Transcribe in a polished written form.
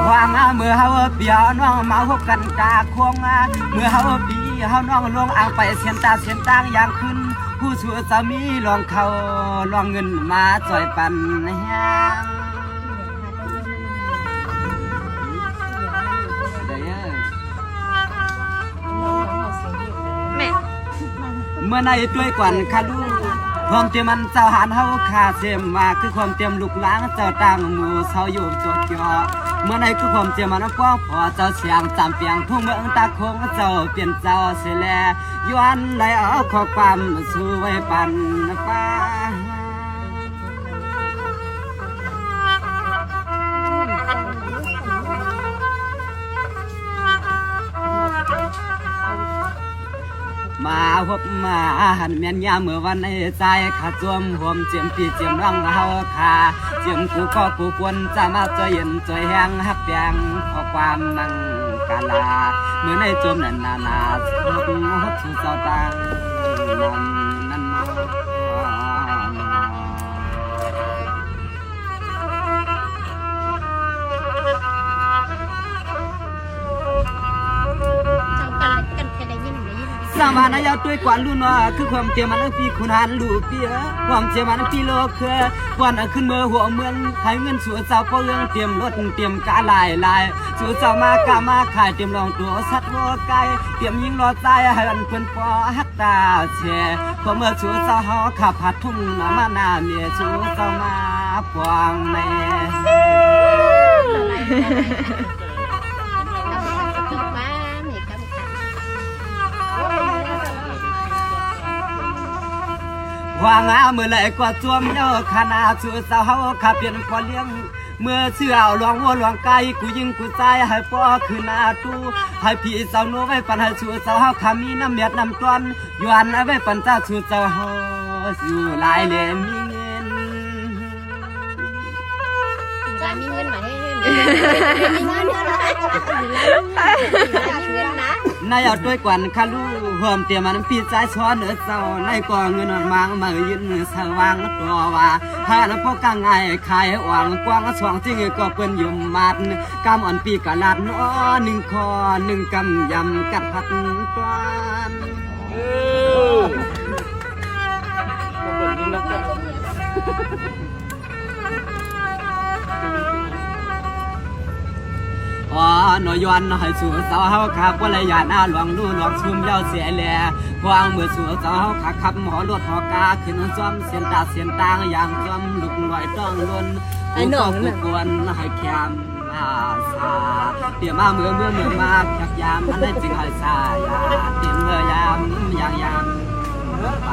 วางเมื่อเฮาเปียน้องมาพบกันจากควงเมื่อเฮาปีเฮาน้องลงอ่างไปเสียนตาเสียนต่างอย่างขึ้นผู้ชั่วสามีลองเขาลองเงินมาจ่อยปันแฮงเมื่อในด้วยกวนคาลูความเตรียมมันเจ้าหานเฮาขาเสียมมาคือความเตรียมลูกล้างเจ้าต่างหมู่เสาอยู่ตัวเกี่ยวเมื่อในคือความเตรียมมันป้องพอเจ้าเสียงจำเปียงทุ่งเมืองตาคงเจ้าเปลี่ยนเจ้าเสียแลย้อนไหลเอาข้อความสู่ไว้ปันป้ามาพบมาหันเมียนยาเมื่อวันในใจขาจวมห่วมเจียมปีเจียมร่องเฮาขาเจียมกูก็กูควรจะมาจอยเย็นจอยแห้งฮักแยงขอความนั่งกาลาเมื่อในจมนั่นนาพบฮดสู่เจ้าตังนั่นสามานายาตัวกว่าลุ่นว่าคือความเตรียมมันปีคุณหันลูกเปียความเตรียมมันปีโลกคือวันขึ้นเมื่อหัวเมืองให้เงินสู่เจ้าพ่อเรื่องเตรียมรถเตรียมกาลายสู่เจ้ามากามาขายเตรียมรองตัวสัตว์วัวไก่เตรียมยิงรอใจให้อันเพิ่นปอฮักตาเชพอเมื่อสู่เจ้าเฮาขับผัดทุ่งมาหน้าเมียสู่เจ้ามาปวงแม่วางเมื่อไรกว่าจวมเนาะขนาดสู่สาวเฮาขับเปลี่ยนพอเลี้ยงเมื่อเชื่อหลวงวัวหลวงไก่กูยิงกูใจให้ปอคือนาตูให้พี่สาวโนไว้ปันให้สู่สาวเฮาขามีน้ำเมียดน้ำต้นย้อนไว้ปันเจ้าสู่สาวเฮาสู่หลายเหลี่ยมมีเงินจะมีเงินมาให้มีเงินนะนายเอาด้วยกวนคาลูเพิ่มเตรียมมันปีใจช้อนเจ้าในกองเงินมังมายืนสว่างตัวว่าหาน้ำพกกางไงขายหวังกว้างช่องจริงก็เปิ้นยุ่มมัดกำอ่อนปีกะลัดน้อหนึ่งคอหนึ่งกำยำกัดผัดตวนอ๋อหน่อยย้อนให้สู่สาวเฮาขับว่าระยะหน้าหลวงลู่หลวงชุมเย้าเสียแหล่ควางเมื่อสู่สาวเฮาขับหอรถหอกาขึ้นซ้อมเสียนตาเสียนตางอย่างซ้อมลุกลอยต้องล้นกูก็กูกวนให้แคมอาสาเดี๋ยวมาเมื่อมาขักยามอันนั้นจึงให้สายาเตรียมเมื่อยามอย่างไป